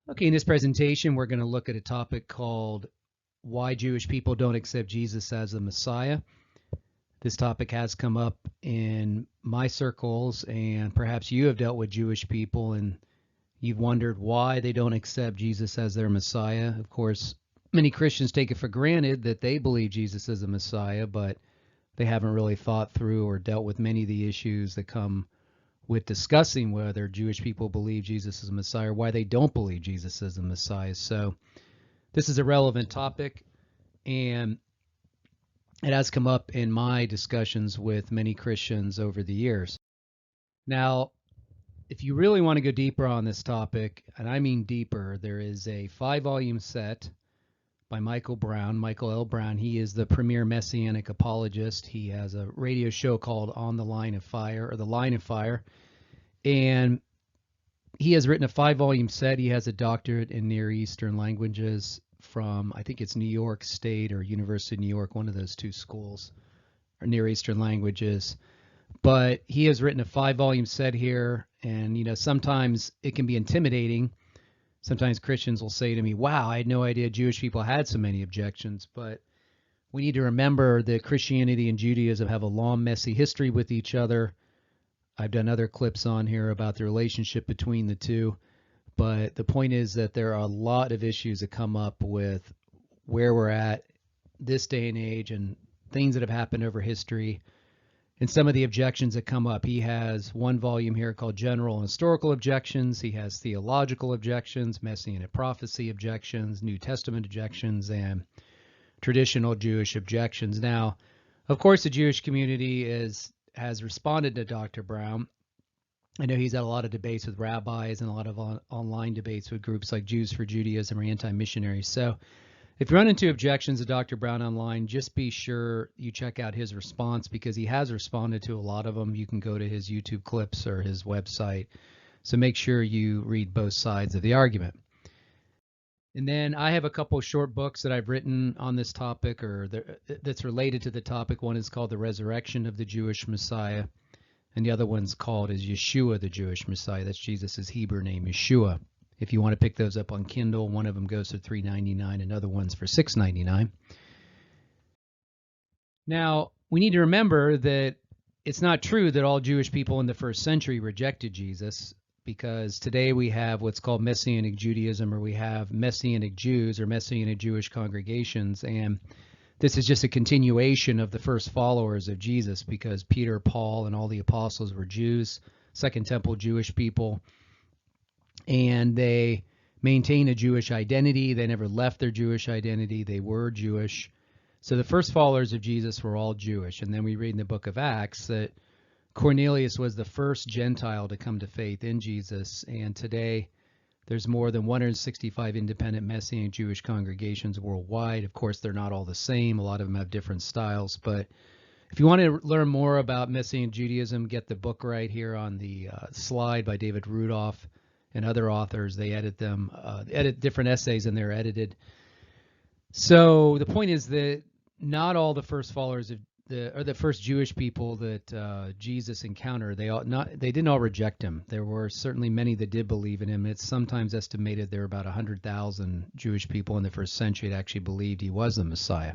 Okay, in this presentation, we're going to look at a topic called why Jewish people don't accept Jesus as the Messiah. This topic has come up in my circles, and perhaps you have dealt with Jewish people and you've wondered why they don't accept Jesus as their Messiah. Of course, many Christians take it for granted that they believe Jesus is a Messiah, but they haven't really thought through or dealt with many of the issues that come with discussing whether Jewish people believe Jesus is a Messiah or why they don't believe Jesus is a Messiah. So this is a relevant topic, and it has come up in my discussions with many Christians over the years. Now, if you really want to go deeper on this topic, and I mean deeper, there is a 5-volume set by Michael L. Brown. He is the premier Messianic apologist. He has a radio show called On the Line of Fire, or The Line of Fire. And he has written a 5-volume set. He has a doctorate in Near Eastern languages from, I think it's New York State or University of New York, one of those two schools, or Near Eastern languages. But he has written a 5-volume set here, and sometimes it can be intimidating. Sometimes Christians will say to me, wow, I had no idea Jewish people had so many objections. But we need to remember that Christianity and Judaism have a long, messy history with each other. I've done other clips on here about the relationship between the two. But the point is that there are a lot of issues that come up with where we're at this day and age and things that have happened over history and some of the objections that come up. He has one volume here called General and Historical Objections. He has Theological Objections, Messianic Prophecy Objections, New Testament Objections, and Traditional Jewish Objections. Now, of course, the Jewish community has responded to Dr. Brown. I know he's had a lot of debates with rabbis and a lot of online debates with groups like Jews for Judaism or anti-missionaries. So if you run into objections to Dr. Brown online, just be sure you check out his response because he has responded to a lot of them. You can go to his YouTube clips or his website. So make sure you read both sides of the argument. And then I have a couple of short books that I've written on this topic or that's related to the topic. One is called The Resurrection of the Jewish Messiah, and the other one's called is Yeshua the Jewish Messiah. That's Jesus' Hebrew name, Yeshua. If you want to pick those up on Kindle, one of them goes for $3.99, another one's for $6.99. Now, we need to remember that it's not true that all Jewish people in the first century rejected Jesus, because today we have what's called Messianic Judaism, or we have Messianic Jews or Messianic Jewish congregations, and this is just a continuation of the first followers of Jesus, because Peter, Paul, and all the apostles were Jews, Second Temple Jewish people, and they maintain a Jewish identity. They never left their Jewish identity. They were Jewish. So the first followers of Jesus were all Jewish. And then we read in the book of Acts that Cornelius was the first Gentile to come to faith in Jesus. And today there's more than 165 independent Messianic Jewish congregations worldwide. Of course, they're not all the same. A lot of them have different styles. But if you want to learn more about Messianic Judaism, get the book right here on the slide by David Rudolph and other authors. They edit them, edit different essays, and they're edited. So the point is that not all the first followers of the first Jewish people that Jesus encountered, they didn't all reject him. There were certainly many that did believe in him. It's sometimes estimated there were about 100,000 Jewish people in the first century that actually believed he was the Messiah.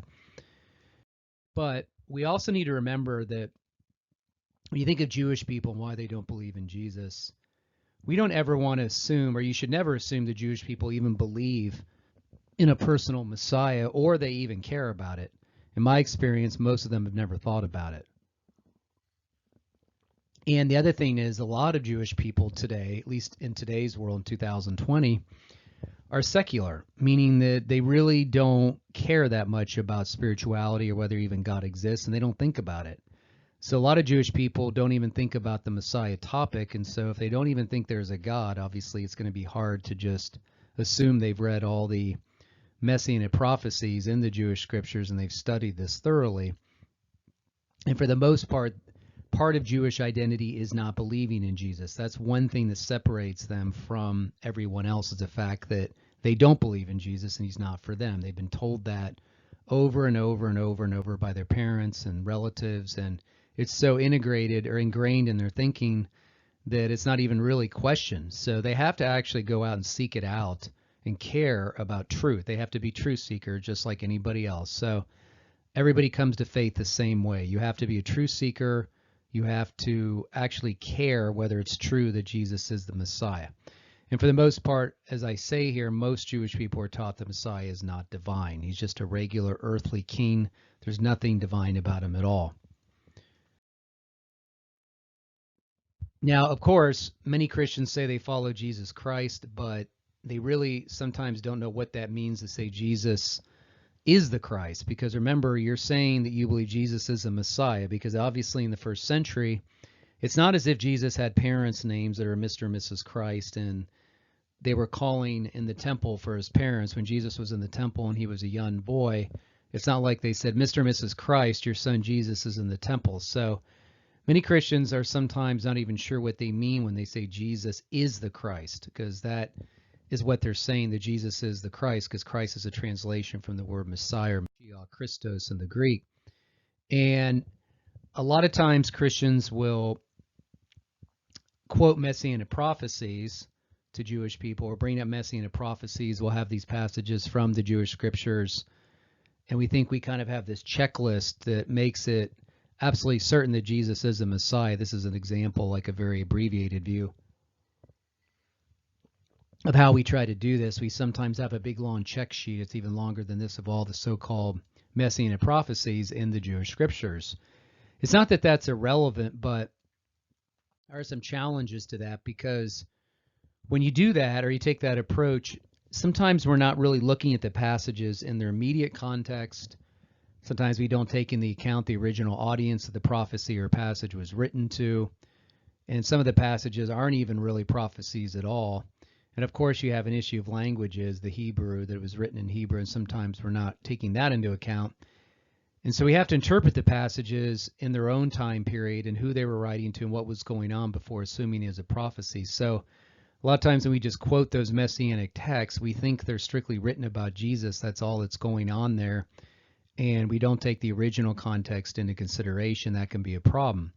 But we also need to remember that when you think of Jewish people and why they don't believe in Jesus, we don't ever want to assume, or you should never assume, that Jewish people even believe in a personal Messiah or they even care about it. In my experience, most of them have never thought about it. And the other thing is, a lot of Jewish people today, at least in today's world in 2020, are secular, meaning that they really don't care that much about spirituality or whether even God exists, and they don't think about it. So a lot of Jewish people don't even think about the Messiah topic, and so if they don't even think there's a God, obviously it's going to be hard to just assume they've read all the Messianic prophecies in the Jewish scriptures and they've studied this thoroughly. And for the most part of Jewish identity is not believing in Jesus. That's one thing that separates them from everyone else, is the fact that they don't believe in Jesus and he's not for them. They've been told that over and over and over and over by their parents and relatives, and it's so integrated or ingrained in their thinking that it's not even really questioned. So they have to actually go out and seek it out and care about truth. They have to be truth seeker just like anybody else. So everybody comes to faith the same way. You have to be a truth seeker. You have to actually care whether it's true that Jesus is the Messiah. And for the most part, as I say here, most Jewish people are taught the Messiah is not divine. He's just a regular earthly king. There's nothing divine about him at all. Now, of course, many Christians say they follow Jesus Christ, but they really sometimes don't know what that means to say Jesus is the Christ. Because remember, you're saying that you believe Jesus is a Messiah, because obviously in the first century, it's not as if Jesus had parents' names that are Mr. and Mrs. Christ, and they were calling in the temple for his parents. When Jesus was in the temple and he was a young boy, it's not like they said, Mr. and Mrs. Christ, your son Jesus is in the temple. So many Christians are sometimes not even sure what they mean when they say Jesus is the Christ, because that is what they're saying, that Jesus is the Christ, because Christ is a translation from the word Messiah, or Mashiach, Christos in the Greek. And a lot of times Christians will quote Messianic prophecies to Jewish people, or bring up Messianic prophecies. We'll have these passages from the Jewish scriptures, and we think we kind of have this checklist that makes it absolutely certain that Jesus is the Messiah. This is an example, like a very abbreviated view of how we try to do this. We sometimes have a big long check sheet. It's even longer than this, of all the so-called Messianic prophecies in the Jewish scriptures. It's not that that's irrelevant, but there are some challenges to that, because when you do that, or you take that approach, sometimes we're not really looking at the passages in their immediate context. Sometimes we don't take into account the original audience that the prophecy or passage was written to. And some of the passages aren't even really prophecies at all. And of course, you have an issue of languages, the Hebrew, that it was written in Hebrew, and sometimes we're not taking that into account. And so we have to interpret the passages in their own time period and who they were writing to and what was going on before assuming it as a prophecy. So a lot of times when we just quote those Messianic texts, we think they're strictly written about Jesus. That's all that's going on there. And we don't take the original context into consideration. That can be a problem.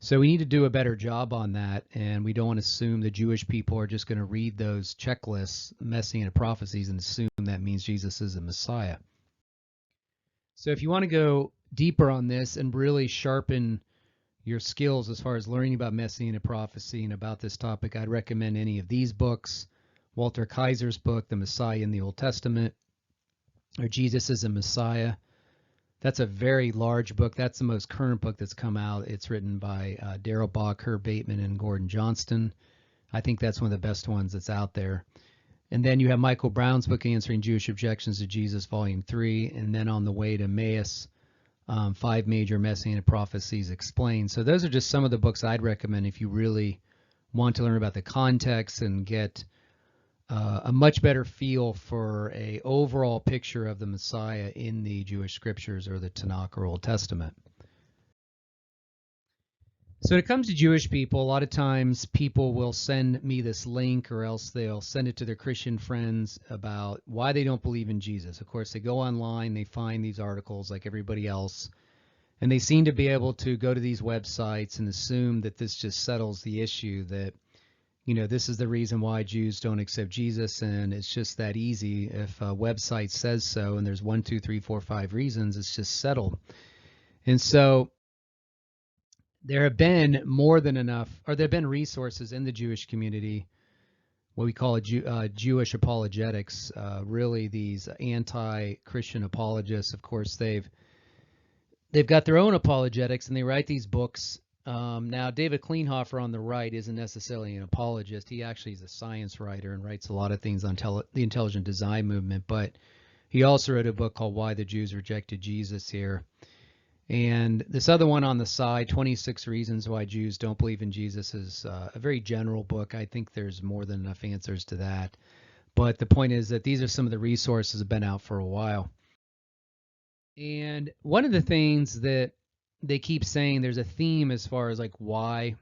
So we need to do a better job on that. And we don't want to assume the Jewish people are just going to read those checklists, Messianic prophecies, and assume that means Jesus is the Messiah. So if you want to go deeper on this and really sharpen your skills as far as learning about Messianic prophecy and about this topic, I'd recommend any of these books. Walter Kaiser's book, The Messiah in the Old Testament, or Jesus is a Messiah. That's a very large book. That's the most current book that's come out. It's written by Darrell Bock, Herb Bateman, and Gordon Johnston. I think that's one of the best ones that's out there. And then you have Michael Brown's book, Answering Jewish Objections to Jesus, Volume 3, and then On the Way to Emmaus, 5 Major Messianic Prophecies Explained. So those are just some of the books I'd recommend if you really want to learn about the context and get a much better feel for a overall picture of the Messiah in the Jewish scriptures, or the Tanakh or Old Testament. So when it comes to Jewish people, a lot of times people will send me this link, or else they'll send it to their Christian friends about why they don't believe in Jesus. Of course, they go online, they find these articles like everybody else, and they seem to be able to go to these websites and assume that this just settles the issue, that, you know, this is the reason why Jews don't accept Jesus, and it's just that easy. If a website says so, and there's 1, 2, 3, 4, 5 reasons, it's just settled. And so there have been more than enough, or there have been resources in the Jewish community, what we call Jewish apologetics, really these anti-Christian apologists. Of course, they've got their own apologetics, and they write these books. Now, David Kleinhofer on the right isn't necessarily an apologist. He actually is a science writer and writes a lot of things on the intelligent design movement, but he also wrote a book called Why the Jews Rejected Jesus here. And this other one on the side, 26 Reasons Why Jews Don't Believe in Jesus, is a very general book. I think there's more than enough answers to that. But the point is that these are some of the resources that have been out for a while. And one of the things that they keep saying, there's a theme as far as like why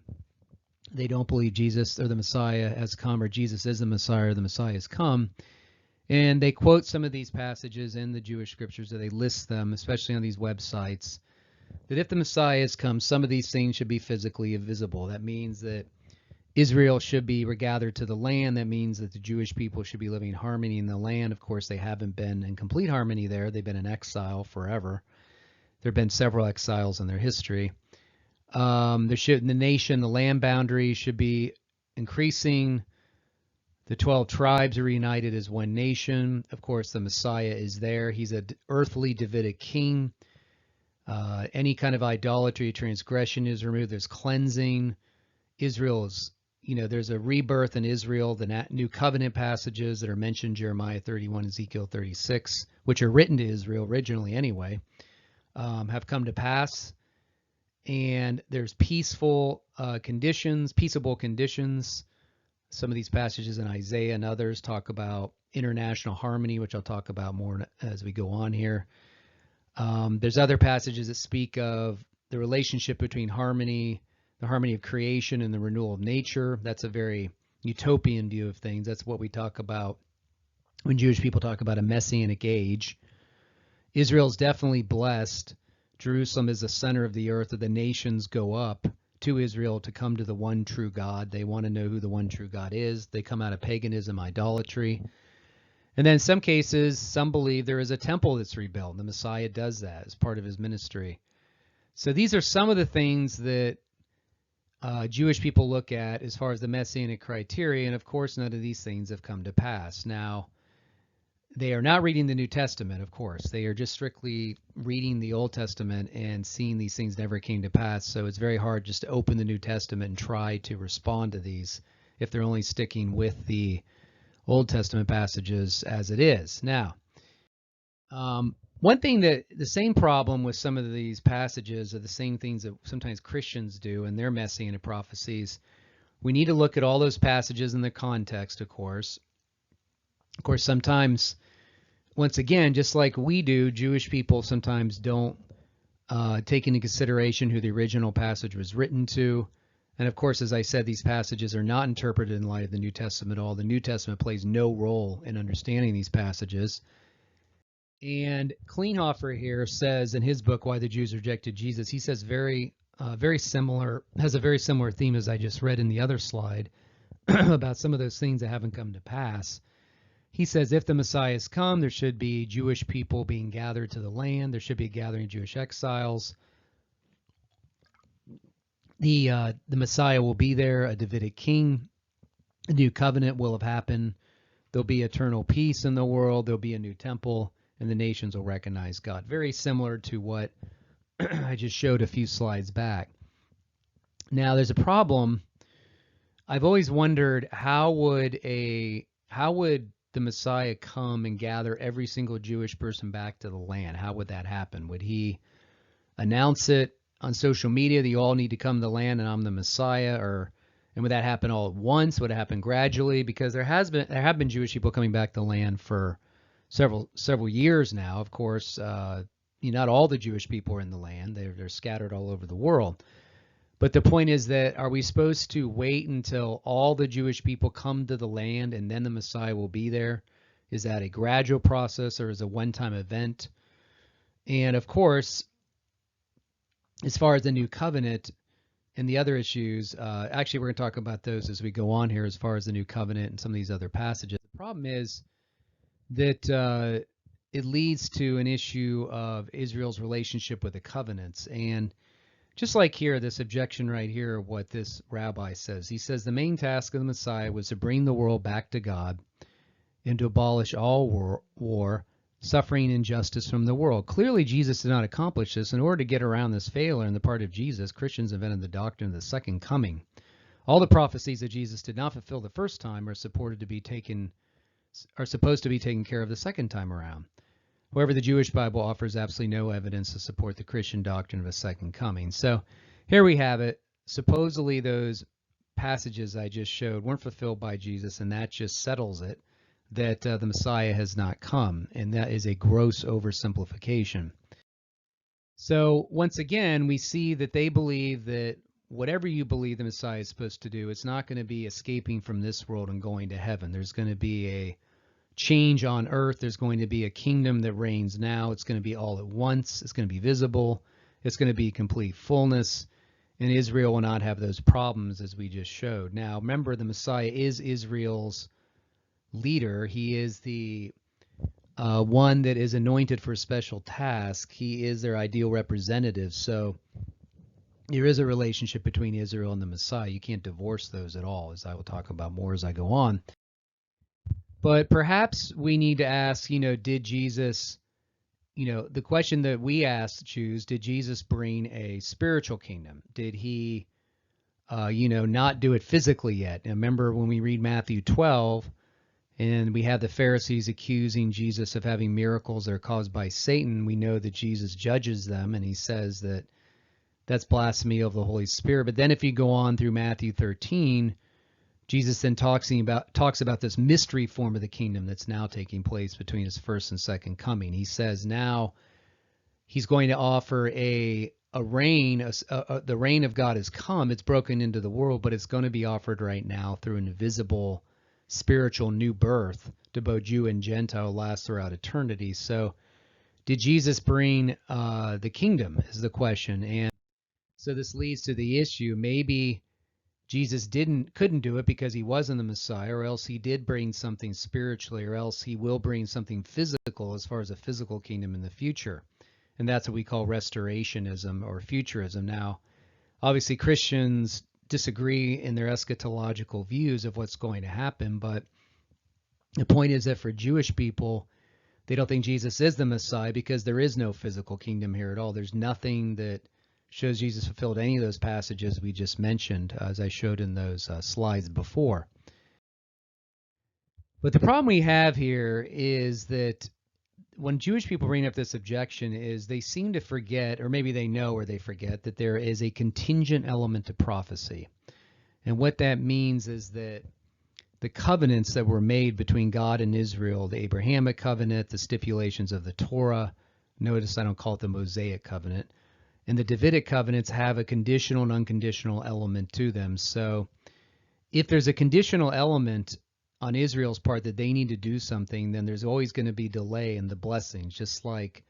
they don't believe Jesus or the Messiah has come, or Jesus is the Messiah or the Messiah has come. And they quote some of these passages in the Jewish scriptures, that they list them, especially on these websites, that if the Messiah has come, some of these things should be physically visible. That means that Israel should be regathered to the land. That means that the Jewish people should be living in harmony in the land. Of course, they haven't been in complete harmony there. They've been in exile forever. There have been several exiles in their history. The nation, the land boundary should be increasing. The 12 tribes are united as one nation. Of course, the Messiah is there. He's an earthly Davidic king. Any kind of idolatry, transgression is removed. There's cleansing. Israel is, there's a rebirth in Israel. The new covenant passages that are mentioned, Jeremiah 31, Ezekiel 36, which are written to Israel originally anyway, have come to pass. And there's peaceable conditions. Some of these passages in Isaiah and others talk about international harmony, which I'll talk about more as we go on here. There's other passages that speak of the relationship between the harmony of creation and the renewal of nature. That's a very utopian view of things. That's what we talk about when Jewish people talk about a Messianic age. Israel's definitely blessed. Jerusalem is the center of the earth, that the nations go up to Israel to come to the one true God. They want to know who the one true God is. They come out of paganism, idolatry. And then in some cases, some believe there is a temple that's rebuilt. The Messiah does that as part of his ministry. So these are some of the things that Jewish people look at as far as the Messianic criteria. And of course, none of these things have come to pass. Now, they are not reading the New Testament, of course. They are just strictly reading the Old Testament and seeing these things never came to pass. So it's very hard just to open the New Testament and try to respond to these if they're only sticking with the Old Testament passages as it is. Now, one thing that the same problem with some of these passages are the same things that sometimes Christians do in their Messianic prophecies. We need to look at all those passages in the context, of course. Of course, sometimes, once again, just like we do, Jewish people sometimes don't take into consideration who the original passage was written to. And of course, as I said, these passages are not interpreted in light of the New Testament at all. The New Testament plays no role in understanding these passages. And Klinghoffer here says in his book, Why the Jews Rejected Jesus, he says has a very similar theme as I just read in the other slide about some of those things that haven't come to pass. He says if the Messiah has come, there should be Jewish people being gathered to the land. There should be a gathering of Jewish exiles. The Messiah will be there, a Davidic king. A new covenant will have happened. There'll be eternal peace in the world. There'll be a new temple, and the nations will recognize God. Very similar to what I just showed a few slides back. Now, there's a problem. I've always wondered how would the Messiah come and gather every single Jewish person back to the land? How would that happen? Would he announce it on social media that you all need to come to the land and I'm the Messiah? And would that happen all at once? Would it happen gradually? Because there have been Jewish people coming back to the land for several years now. Of course, not all the Jewish people are in the land. They're scattered all over the world. But the point is that, are we supposed to wait until all the Jewish people come to the land and then the Messiah will be there? Is that a gradual process or is it a one-time event? And of course, as far as the new covenant and the other issues, actually we're going to talk about those as we go on here as far as the new covenant and some of these other passages. The problem is that it leads to an issue of Israel's relationship with the covenants. And just like here, this objection right here, what this rabbi says. He says the main task of the Messiah was to bring the world back to God and to abolish all war, suffering, and injustice from the world. Clearly, Jesus did not accomplish this. In order to get around this failure on the part of Jesus, Christians invented the doctrine of the second coming. All the prophecies that Jesus did not fulfill the first time are supposed to be taken care of the second time around. However, the Jewish Bible offers absolutely no evidence to support the Christian doctrine of a second coming. So here we have it. Supposedly those passages I just showed weren't fulfilled by Jesus, and that just settles it, that the Messiah has not come, and that is a gross oversimplification. So once again, we see that they believe that whatever you believe the Messiah is supposed to do, it's not going to be escaping from this world and going to heaven. There's going to be a change on earth. There's going to be a kingdom that reigns now. It's going to be all at once. It's going to be visible. It's going to be complete fullness. and Israel will not have those problems as we just showed. Now, remember, the Messiah is Israel's leader. He is the one that is anointed for a special task. He is their ideal representative. So there is a relationship between Israel and the Messiah. You can't divorce those at all, as I will talk about more as I go on. But perhaps we need to ask, did Jesus, the question that we choose, did Jesus bring a spiritual kingdom? Did he, not do it physically yet? And remember when we read Matthew 12, and we have the Pharisees accusing Jesus of having miracles that are caused by Satan, we know that Jesus judges them, and he says that that's blasphemy of the Holy Spirit. But then if you go on through Matthew 13, Jesus then talks about this mystery form of the kingdom that's now taking place between his first and second coming. He says now he's going to offer a reign. The reign of God has come. It's broken into the world, but it's going to be offered right now through an invisible spiritual new birth to both Jew and Gentile, last throughout eternity. So did Jesus bring the kingdom is the question. And so this leads to the issue. Maybe Jesus couldn't do it because he wasn't the Messiah, or else he did bring something spiritually, or else he will bring something physical as far as a physical kingdom in the future. And that's what we call restorationism or futurism. Now, obviously Christians disagree in their eschatological views of what's going to happen, but the point is that for Jewish people, they don't think Jesus is the Messiah because there is no physical kingdom here at all. There's nothing that shows Jesus fulfilled any of those passages we just mentioned, as I showed in those slides before. But the problem we have here is that when Jewish people bring up this objection is they seem to forget, or maybe they know or they forget, that there is a contingent element to prophecy. And what that means is that the covenants that were made between God and Israel, the Abrahamic covenant, the stipulations of the Torah, notice I don't call it the Mosaic covenant, and the Davidic covenants have a conditional and unconditional element to them. So if there's a conditional element on Israel's part that they need to do something, then there's always going to be delay in the blessings. Just like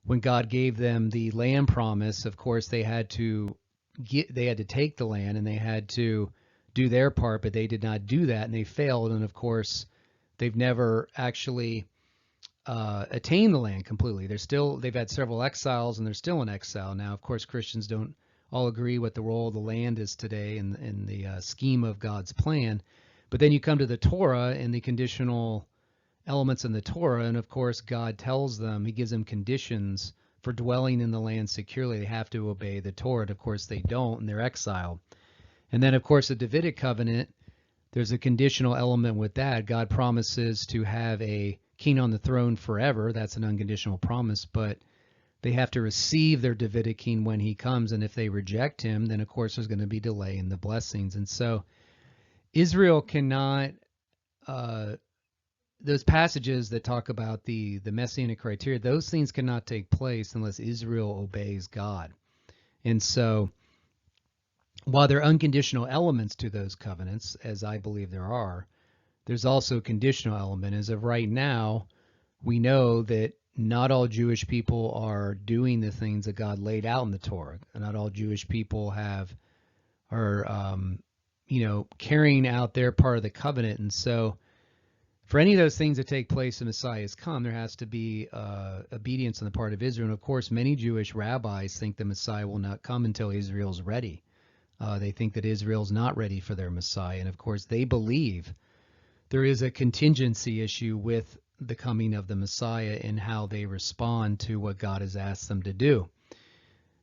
when God gave them the land promise, of course they had to take the land and they had to do their part, but they did not do that and they failed. And of course, they've never actually attained the land completely. They've had several exiles and they're still in exile. Now, of course, Christians don't all agree what the role of the land is today in the scheme of God's plan. But then you come to the Torah and the conditional elements in the Torah, and of course God tells them, he gives them conditions for dwelling in the land securely. They have to obey the Torah, and of course they don't, and they're exiled. And then of course the Davidic covenant, there's a conditional element with that. God promises to have a king on the throne forever. That's an unconditional promise, but they have to receive their Davidic king when he comes, and if they reject him, then of course there's going to be delay in the blessings. And so Israel cannot, those passages that talk about the Messianic criteria, those things cannot take place unless Israel obeys God. And so while there are unconditional elements to those covenants, as I believe there are, there's also a conditional element. As of right now, we know that not all Jewish people are doing the things that God laid out in the Torah. Not all Jewish people are carrying out their part of the covenant. And so for any of those things that take place when Messiah has come, there has to be obedience on the part of Israel. And of course, many Jewish rabbis think the Messiah will not come until Israel's ready. They think that Israel's not ready for their Messiah. And of course, they believe there is a contingency issue with the coming of the Messiah and how they respond to what God has asked them to do.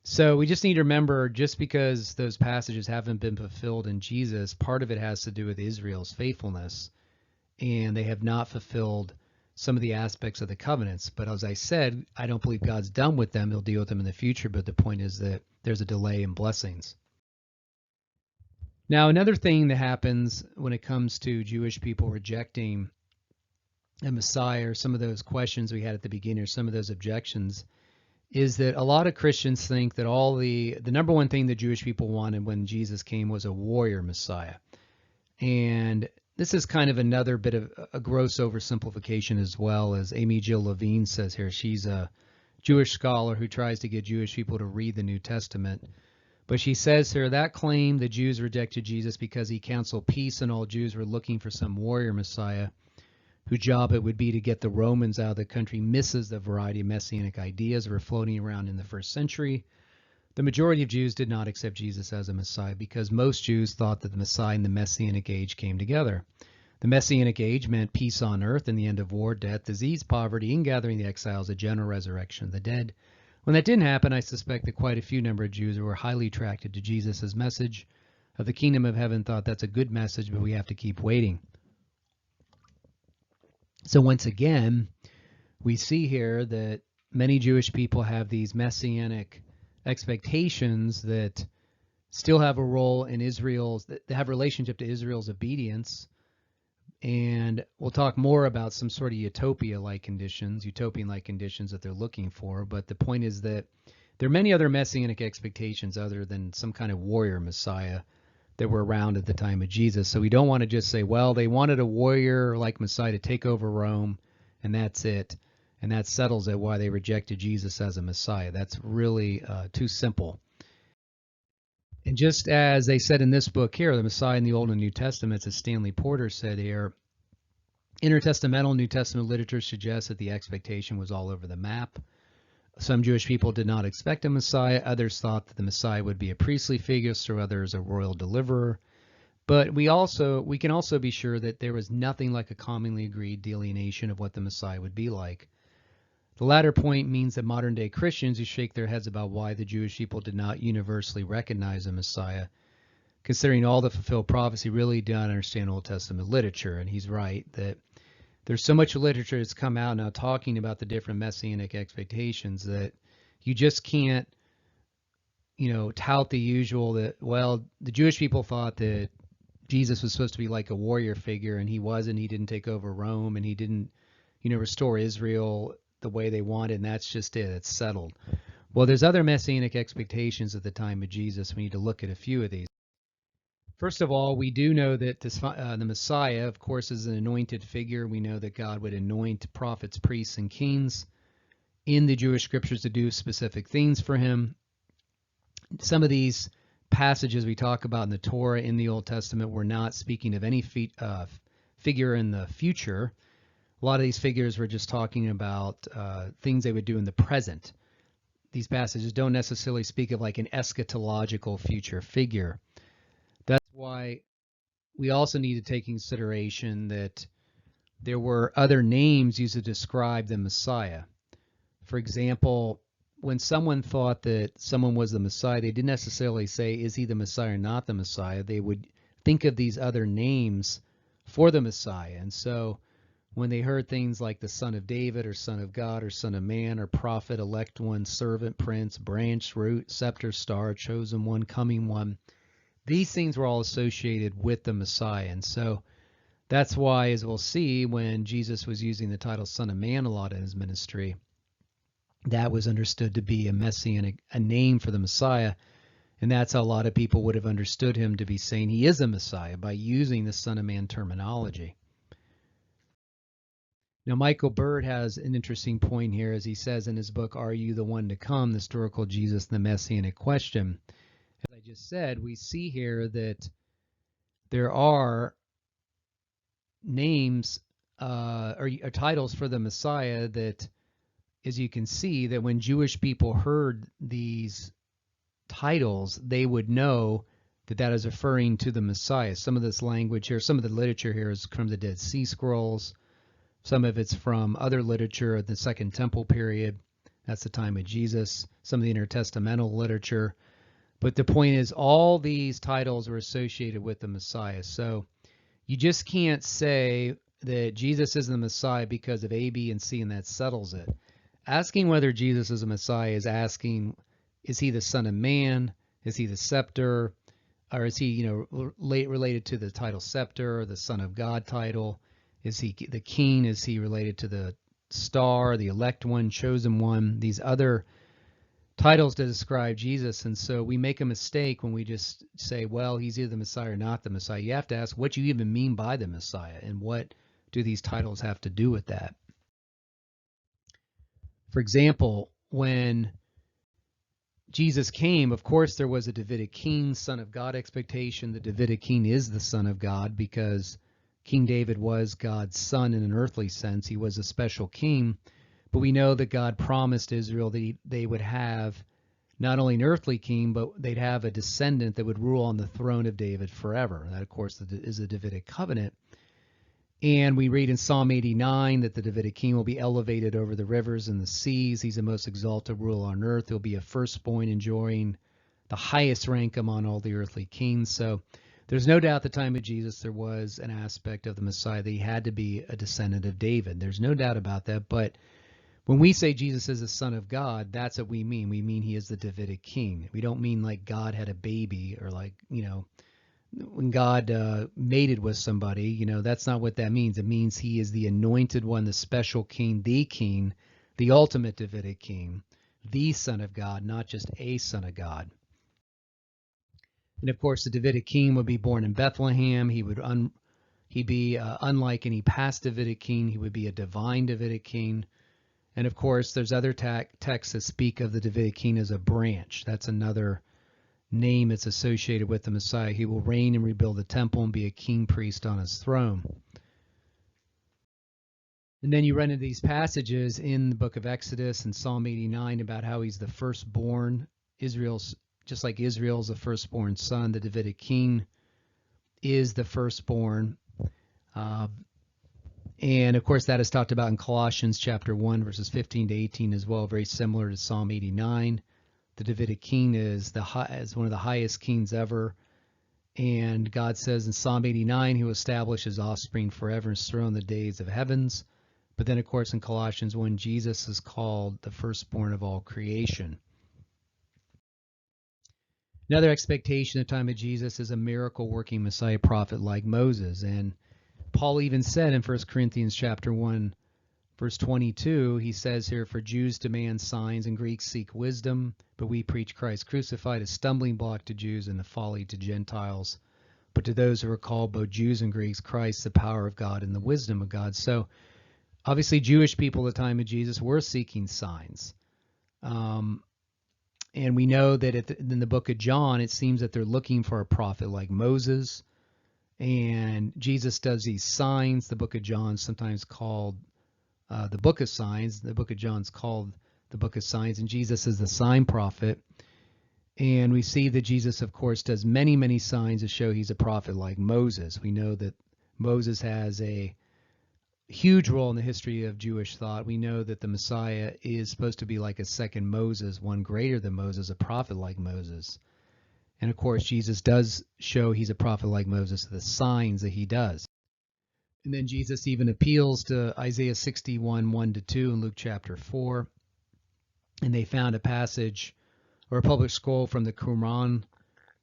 So we just need to remember, just because those passages haven't been fulfilled in Jesus, part of it has to do with Israel's faithfulness, and they have not fulfilled some of the aspects of the covenants. But as I said, I don't believe God's done with them. He'll deal with them in the future, but the point is that there's a delay in blessings. Now, another thing that happens when it comes to Jewish people rejecting a Messiah, or some of those questions we had at the beginning, or some of those objections, is that a lot of Christians think that the number one thing that Jewish people wanted when Jesus came was a warrior Messiah. And this is kind of another bit of a gross oversimplification, as well, as Amy Jill Levine says here. She's a Jewish scholar who tries to get Jewish people to read the New Testament. But she says here, that claim the Jews rejected Jesus because he counseled peace and all Jews were looking for some warrior Messiah whose job it would be to get the Romans out of the country misses the variety of messianic ideas that were floating around in the first century. The majority of Jews did not accept Jesus as a Messiah because most Jews thought that the Messiah and the Messianic age came together. The Messianic age meant peace on earth and the end of war, death, disease, poverty, and gathering the exiles, a general resurrection of the dead. When that didn't happen, I suspect that quite a few number of Jews who were highly attracted to Jesus' message of the kingdom of heaven thought that's a good message, but we have to keep waiting. So once again, we see here that many Jewish people have these messianic expectations that still have a role in Israel's, that have relationship to Israel's obedience. And we'll talk more about some sort of utopian-like conditions that they're looking for. But the point is that there are many other messianic expectations other than some kind of warrior Messiah that were around at the time of Jesus. So we don't want to just say, well, they wanted a warrior like Messiah to take over Rome, and that's it. And that settles it why they rejected Jesus as a Messiah. That's really too simple. And just as they said in this book here, the Messiah in the Old and New Testaments, as Stanley Porter said here, intertestamental New Testament literature suggests that the expectation was all over the map. Some Jewish people did not expect a Messiah. Others thought that the Messiah would be a priestly figure, so others a royal deliverer. But we can also be sure that there was nothing like a commonly agreed delineation of what the Messiah would be like. The latter point means that modern-day Christians who shake their heads about why the Jewish people did not universally recognize a Messiah, considering all the fulfilled prophecy, really do not understand Old Testament literature. And he's right that there's so much literature that's come out now talking about the different messianic expectations that you just can't, tout the usual that, well, the Jewish people thought that Jesus was supposed to be like a warrior figure, and he wasn't. He didn't take over Rome, and he didn't, restore Israel the way they wanted, and that's just it. It's settled. Well, there's other messianic expectations at the time of Jesus. We need to look at a few of these. First of all, we do know that the Messiah, of course, is an anointed figure. We know that God would anoint prophets, priests, and kings in the Jewish scriptures to do specific things for him. Some of these passages we talk about in the Torah in the Old Testament were not speaking of any figure in the future. A lot of these figures were just talking about things they would do in the present. These passages don't necessarily speak of like an eschatological future figure. That's why we also need to take into consideration that there were other names used to describe the Messiah. For example, when someone thought that someone was the Messiah, they didn't necessarily say, is he the Messiah or not the Messiah? They would think of these other names for the Messiah. And so when they heard things like the Son of David or Son of God or Son of Man or Prophet, Elect One, Servant, Prince, Branch, Root, Scepter, Star, Chosen One, Coming One, these things were all associated with the Messiah. And so that's why, as we'll see, when Jesus was using the title Son of Man a lot in his ministry, that was understood to be a name for the Messiah. And that's how a lot of people would have understood him to be saying he is a Messiah, by using the Son of Man terminology. Now, Michael Bird has an interesting point here, as he says in his book, Are You the One to Come? The Historical Jesus and the Messianic Question. As I just said, we see here that there are names or titles for the Messiah that, as you can see, that when Jewish people heard these titles, they would know that that is referring to the Messiah. Some of this language here, some of the literature here is from the Dead Sea Scrolls. Some of it's from other literature of the Second Temple period. That's the time of Jesus. Some of the intertestamental literature. But the point is, all these titles are associated with the Messiah. So you just can't say that Jesus is the Messiah because of A, B, and C, and that settles it. Asking whether Jesus is a Messiah is asking, is he the Son of Man? Is he the scepter? Or is he, related to the title scepter or the Son of God title? Is he the king? Is he related to the star, the elect one, chosen one? These other titles to describe Jesus. And so we make a mistake when we just say, well, he's either the Messiah or not the Messiah. You have to ask what you even mean by the Messiah, and what do these titles have to do with that? For example, when Jesus came, of course, there was a Davidic king, son of God expectation. The Davidic king is the son of God because King David was God's son in an earthly sense. He was a special king. But we know that God promised Israel that they would have not only an earthly king, but they'd have a descendant that would rule on the throne of David forever. That, of course, is the Davidic covenant. And we read in Psalm 89 that the Davidic king will be elevated over the rivers and the seas. He's the most exalted ruler on earth. He'll be a firstborn, enjoying the highest rank among all the earthly kings. So there's no doubt at the time of Jesus there was an aspect of the Messiah that he had to be a descendant of David. There's no doubt about that. But when we say Jesus is the Son of God, that's what we mean. We mean he is the Davidic king. We don't mean like God had a baby or like, when God mated with somebody, that's not what that means. It means he is the anointed one, the special king, the ultimate Davidic king, the Son of God, not just a Son of God. And of course, the Davidic king would be born in Bethlehem. He'd be unlike any past Davidic king. He would be a divine Davidic king. And of course, there's other texts that speak of the Davidic king as a branch. That's another name that's associated with the Messiah. He will reign and rebuild the temple and be a king priest on his throne. And then you run into these passages in the book of Exodus and Psalm 89 about how he's the firstborn. Just like Israel's the firstborn son, the Davidic king is the firstborn. And of course, that is talked about in Colossians chapter 1, verses 15 to 18 as well, very similar to Psalm 89. The Davidic king is one of the highest kings ever. And God says in Psalm 89, he will establish his offspring forever and throne the days of heavens. But then, of course, in Colossians 1, Jesus is called the firstborn of all creation. Another expectation at the time of Jesus is a miracle-working Messiah prophet like Moses. And Paul even said in 1 Corinthians chapter 1, verse 22, he says here, for Jews demand signs and Greeks seek wisdom, but we preach Christ crucified, a stumbling block to Jews and a folly to Gentiles. But to those who are called, both Jews and Greeks, Christ, the power of God and the wisdom of God. So obviously Jewish people at the time of Jesus were seeking signs. And we know that in the book of John, it seems that they're looking for a prophet like Moses. And Jesus does these signs. The book of John is sometimes called the book of signs. The book of John's called the book of signs, and Jesus is the sign prophet. And we see that Jesus, of course, does many, many signs to show he's a prophet like Moses. We know that Moses has a huge role in the history of Jewish thought. We know that the Messiah is supposed to be like a second Moses, one greater than Moses, a prophet like Moses. And of course, Jesus does show he's a prophet like Moses, the signs that he does. And then Jesus even appeals to Isaiah 61, 1-2 in Luke chapter 4. And they found a passage or a public scroll from the Qumran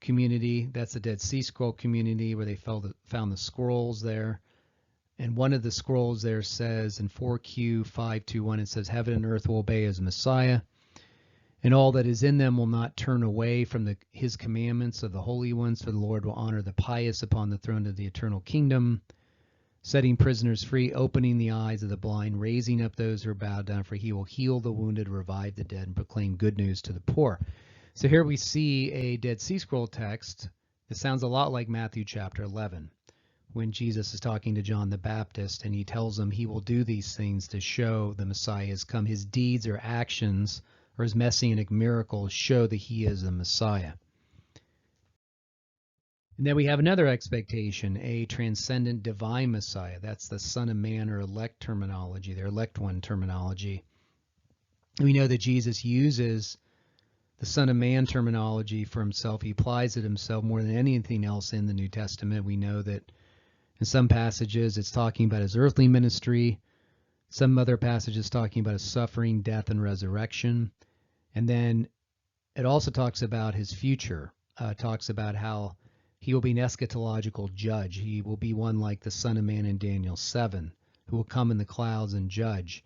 community. That's the Dead Sea Scroll community where they found the scrolls there. And one of the scrolls there says in 4Q 521, it says, heaven and earth will obey his Messiah, and all that is in them will not turn away from his commandments of the holy ones, for the Lord will honor the pious upon the throne of the eternal kingdom, setting prisoners free, opening the eyes of the blind, raising up those who are bowed down, for he will heal the wounded, revive the dead, and proclaim good news to the poor. So here we see a Dead Sea Scroll text that sounds a lot like Matthew chapter 11, when Jesus is talking to John the Baptist, and he tells him he will do these things to show the Messiah has come. His deeds or actions or his messianic miracles show that he is the Messiah. And then we have another expectation, a transcendent-divine Messiah. That's the Son of Man or elect terminology, their elect one terminology. We know that Jesus uses the Son of Man terminology for himself. He applies it himself more than anything else in the New Testament. We know that in some passages it's talking about his earthly ministry. Some other passages talking about his suffering, death, and resurrection. And then it also talks about his future. Talks about how he will be an eschatological judge. He will be one like the Son of Man in Daniel 7, who will come in the clouds and judge.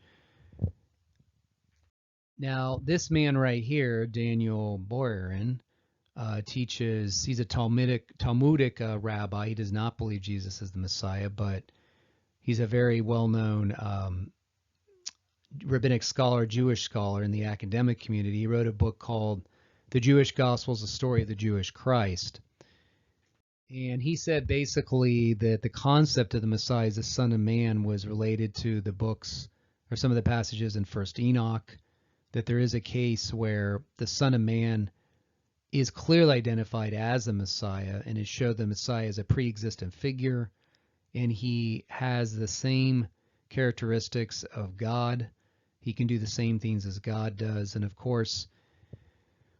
Now, this man right here, Daniel Boyarin, teaches, he's a Talmudic rabbi. He does not believe Jesus is the Messiah, but he's a very well-known rabbinic scholar, Jewish scholar in the academic community. He wrote a book called the Jewish gospel is the story of the Jewish Christ. And he said basically that the concept of the Messiah as the Son of Man was related to the books or some of the passages in First Enoch, that there is a case where the Son of Man is clearly identified as the Messiah, and it showed the Messiah as a pre-existent figure, and he has the same characteristics of God. He can do the same things as God does. And of course,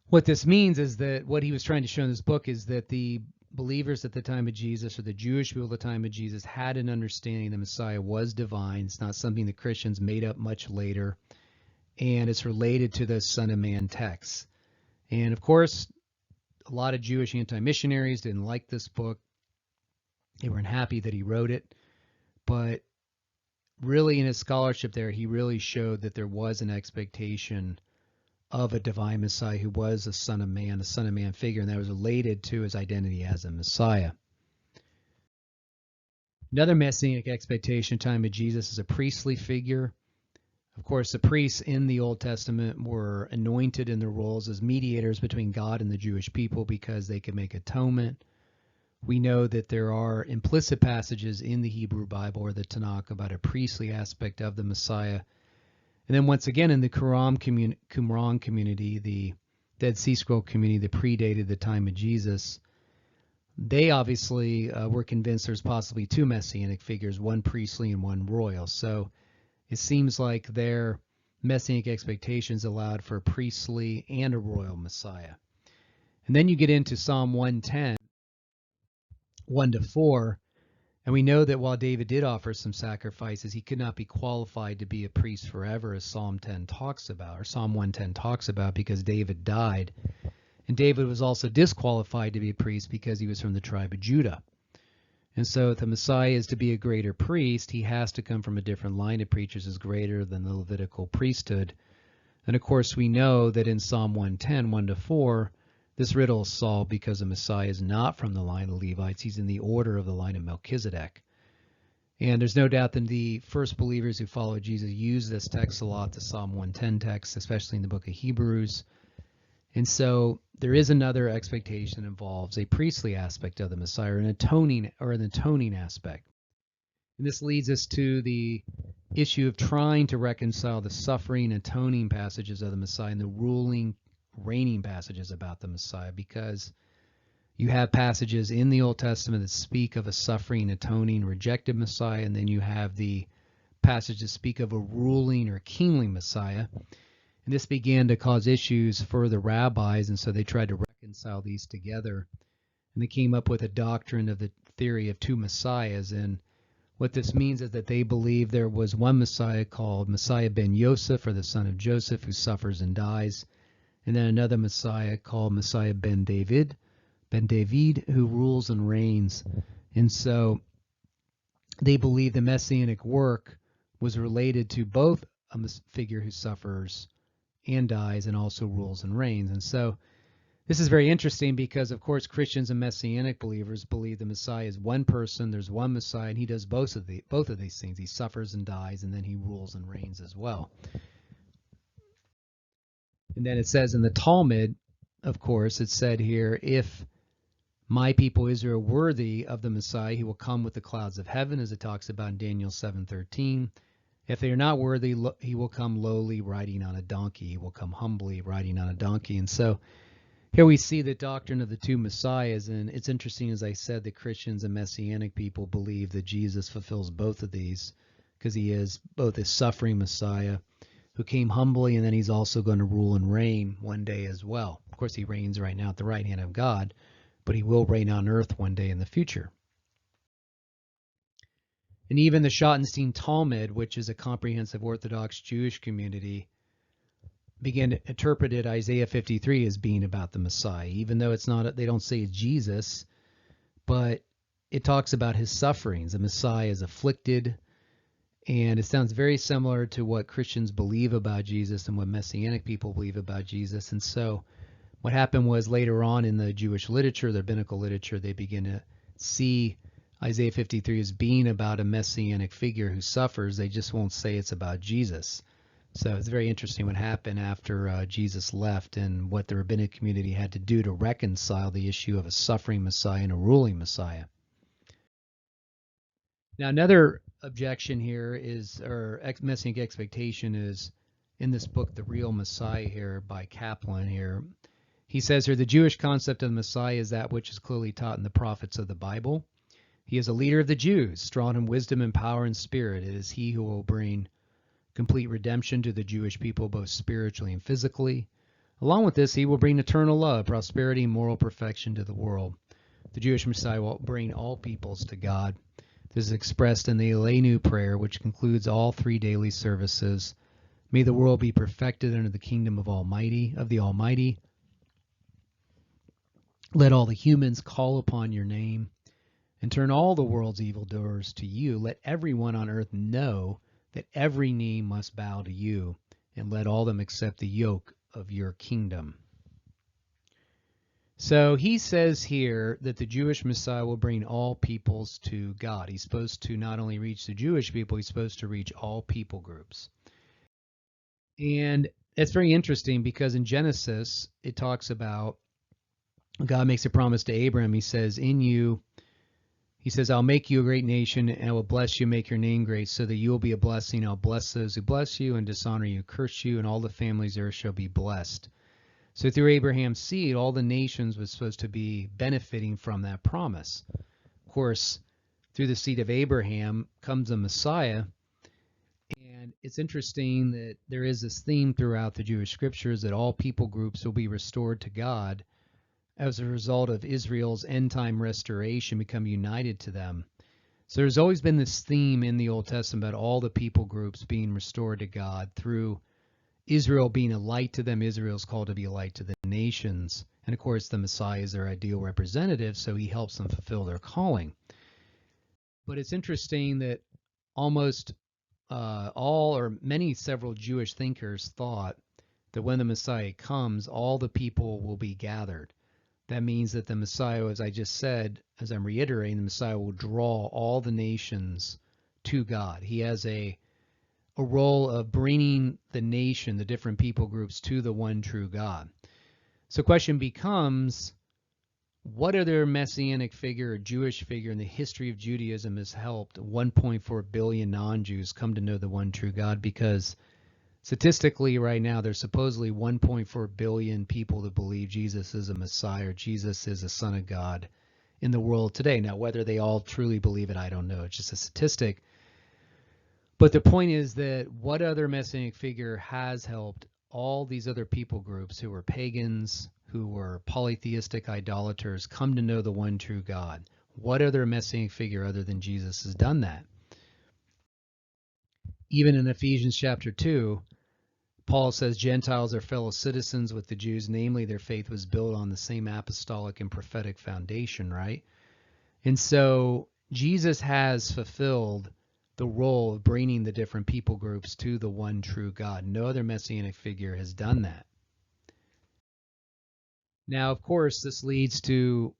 what this means is that what he was trying to show in this book is that the believers at the time of Jesus, or the Jewish people at the time of Jesus, had an understanding the Messiah was divine. It's not something that Christians made up much later, and it's related to the Son of Man texts. And of course, a lot of Jewish anti-missionaries didn't like this book. They weren't happy that he wrote it, but really in his scholarship there, he really showed that there was an expectation of a divine Messiah who was a Son of Man figure, and that was related to his identity as a Messiah. Another Messianic expectation time of Jesus is a priestly figure. Of course, the priests in the Old Testament were anointed in their roles as mediators between God and the Jewish people because they could make atonement. We know that there are implicit passages in the Hebrew Bible or the Tanakh about a priestly aspect of the Messiah. And then once again, in the Qumran community, the Dead Sea Scroll community that predated the time of Jesus, they obviously were convinced there's possibly two Messianic figures, one priestly and one royal. So it seems like their Messianic expectations allowed for a priestly and a royal Messiah. And then you get into Psalm 110, 1-4, and we know that while David did offer some sacrifices, he could not be qualified to be a priest forever, as Psalm 110 talks about, because David died. And David was also disqualified to be a priest because he was from the tribe of Judah. And so if the Messiah is to be a greater priest, he has to come from a different line of preachers as greater than the Levitical priesthood. And of course, we know that in Psalm 110, 1-4, this riddle is solved because the Messiah is not from the line of Levites. He's in the order of the line of Melchizedek. And there's no doubt that the first believers who followed Jesus used this text a lot, the Psalm 110 text, especially in the book of Hebrews. And so there is another expectation that involves a priestly aspect of the Messiah, an atoning aspect. And this leads us to the issue of trying to reconcile the suffering, atoning passages of the Messiah and the ruling, reigning passages about the Messiah, because you have passages in the Old Testament that speak of a suffering, atoning, rejected Messiah, and then you have the passages that speak of a ruling or kingly Messiah. And this began to cause issues for the rabbis, and so they tried to reconcile these together. And they came up with a doctrine of the theory of two Messiahs. And what this means is that they believe there was one Messiah called Messiah ben Yosef, or the son of Joseph, who suffers and dies. And then another Messiah called Messiah ben David, who rules and reigns. And so they believe the Messianic work was related to both a figure who suffers and dies and also rules and reigns. And so this is very interesting because, of course, Christians and Messianic believers believe the Messiah is one person, there's one Messiah, and he does both of these things. He suffers and dies, and then he rules and reigns as well. And then it says in the Talmud, of course, it said here, if my people Israel are worthy of the Messiah, he will come with the clouds of heaven, as it talks about in Daniel 7:13. If they are not worthy, he will come lowly riding on a donkey. He will come humbly riding on a donkey. And so here we see the doctrine of the two Messiahs. And it's interesting, as I said, that Christians and Messianic people believe that Jesus fulfills both of these, because he is both a suffering Messiah who came humbly, and then he's also going to rule and reign one day as well. Of course, he reigns right now at the right hand of God, but he will reign on earth one day in the future. And even the Schottenstein Talmud, which is a comprehensive Orthodox Jewish community, began to interpret Isaiah 53 as being about the Messiah, even though it's not, they don't say it's Jesus, but it talks about his sufferings. The Messiah is afflicted, and it sounds very similar to what Christians believe about Jesus and what Messianic people believe about Jesus. And so what happened was later on in the Jewish literature, the rabbinical literature, they begin to see Isaiah 53 as being about a Messianic figure who suffers. They just won't say it's about Jesus. So it's very interesting what happened after Jesus left and what the rabbinic community had to do to reconcile the issue of a suffering Messiah and a ruling Messiah. Now, another objection here is, or Messianic expectation is, in this book, The Real Messiah here by Kaplan here. He says here, the Jewish concept of the Messiah is that which is clearly taught in the prophets of the Bible. He is a leader of the Jews, strong in wisdom and power and spirit. It is he who will bring complete redemption to the Jewish people, both spiritually and physically. Along with this, he will bring eternal love, prosperity, and moral perfection to the world. The Jewish Messiah will bring all peoples to God. This is expressed in the Elenu prayer, which concludes all 3 daily services. May the world be perfected under the kingdom of the Almighty. Let all the humans call upon your name and turn all the world's evildoers to you. Let everyone on earth know that every knee must bow to you, and let all them accept the yoke of your kingdom. So he says here that the Jewish Messiah will bring all peoples to God. He's supposed to not only reach the Jewish people, he's supposed to reach all people groups. And it's very interesting because in Genesis, it talks about God makes a promise to Abraham. He says, I'll make you a great nation, and I will bless you, make your name great, so that you will be a blessing. I'll bless those who bless you, and dishonor you, curse you, and all the families there shall be blessed. So through Abraham's seed, all the nations were supposed to be benefiting from that promise. Of course, through the seed of Abraham comes a Messiah. And it's interesting that there is this theme throughout the Jewish scriptures that all people groups will be restored to God as a result of Israel's end-time restoration, become united to them. So there's always been this theme in the Old Testament about all the people groups being restored to God through Israel being a light to them. Israel's called to be a light to the nations. And of course, the Messiah is their ideal representative, so he helps them fulfill their calling. But it's interesting that almost several Jewish thinkers thought that when the Messiah comes, all the people will be gathered. That means that the Messiah, as I just said, as I'm reiterating, the Messiah will draw all the nations to God. He has a role of bringing the nation, the different people groups, to the one true God. So the question becomes, what other Messianic figure or Jewish figure in the history of Judaism has helped 1.4 billion non-Jews come to know the one true God? Because statistically right now, there's supposedly 1.4 billion people that believe Jesus is a Messiah or Jesus is a Son of God in the world today. Now, whether they all truly believe it, I don't know. It's just a statistic. But the point is that what other Messianic figure has helped all these other people groups who were pagans, who were polytheistic idolaters, come to know the one true God? What other Messianic figure other than Jesus has done that? Even in Ephesians chapter 2, Paul says Gentiles are fellow citizens with the Jews, namely their faith was built on the same apostolic and prophetic foundation, right? And so Jesus has fulfilled the role of bringing the different people groups to the one true God. No other Messianic figure has done that. Now, of course, this leads to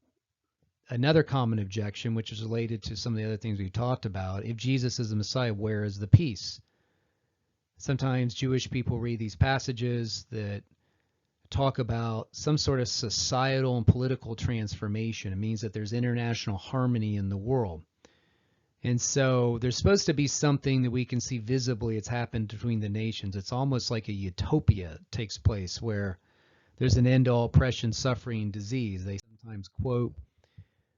another common objection, which is related to some of the other things we've talked about. If Jesus is the Messiah, where is the peace? Sometimes Jewish people read these passages that talk about some sort of societal and political transformation. It means that there's international harmony in the world. And so there's supposed to be something that we can see visibly it's happened between the nations. It's almost like a utopia takes place where there's an end to all oppression, suffering, disease. They sometimes quote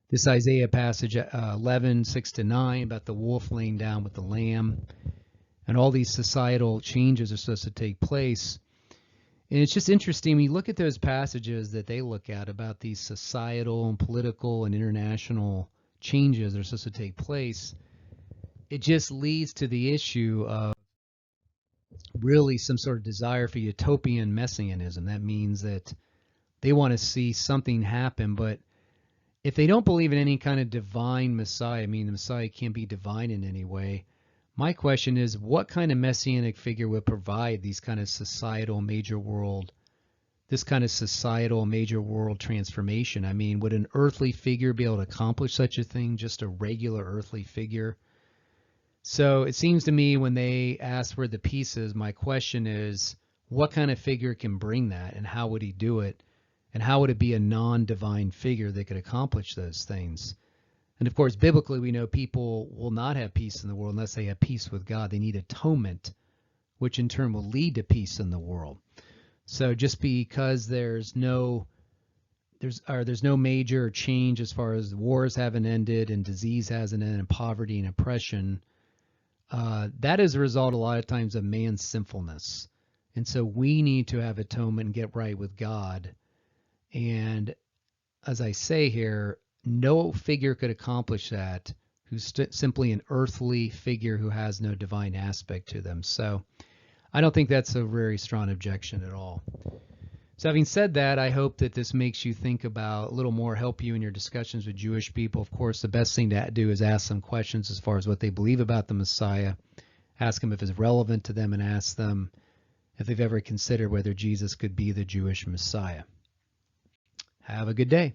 this Isaiah passage 11, 6-9 about the wolf laying down with the lamb. And all these societal changes are supposed to take place. And it's just interesting when you look at those passages that they look at about these societal and political and international changes that are supposed to take place. It just leads to the issue of really some sort of desire for utopian messianism. That means that they want to see something happen, but if they don't believe in any kind of divine Messiah, I mean the Messiah can't be divine in any way. My question is, what kind of Messianic figure would provide this kind of societal major world transformation? I mean, would an earthly figure be able to accomplish such a thing, just a regular earthly figure? So it seems to me when they ask where the peace is, my question is, what kind of figure can bring that, and how would he do it? And how would it be a non-divine figure that could accomplish those things? And of course, biblically, we know people will not have peace in the world unless they have peace with God. They need atonement, which in turn will lead to peace in the world. So just because there's no major change as far as wars haven't ended and disease hasn't ended and poverty and oppression, that is a result a lot of times of man's sinfulness. And so we need to have atonement and get right with God. And as I say here, no figure could accomplish that who's simply an earthly figure who has no divine aspect to them. So I don't think that's a very strong objection at all. So having said that, I hope that this makes you think about a little more, help you in your discussions with Jewish people. Of course, the best thing to do is ask them questions as far as what they believe about the Messiah. Ask them if it's relevant to them, and ask them if they've ever considered whether Jesus could be the Jewish Messiah. Have a good day.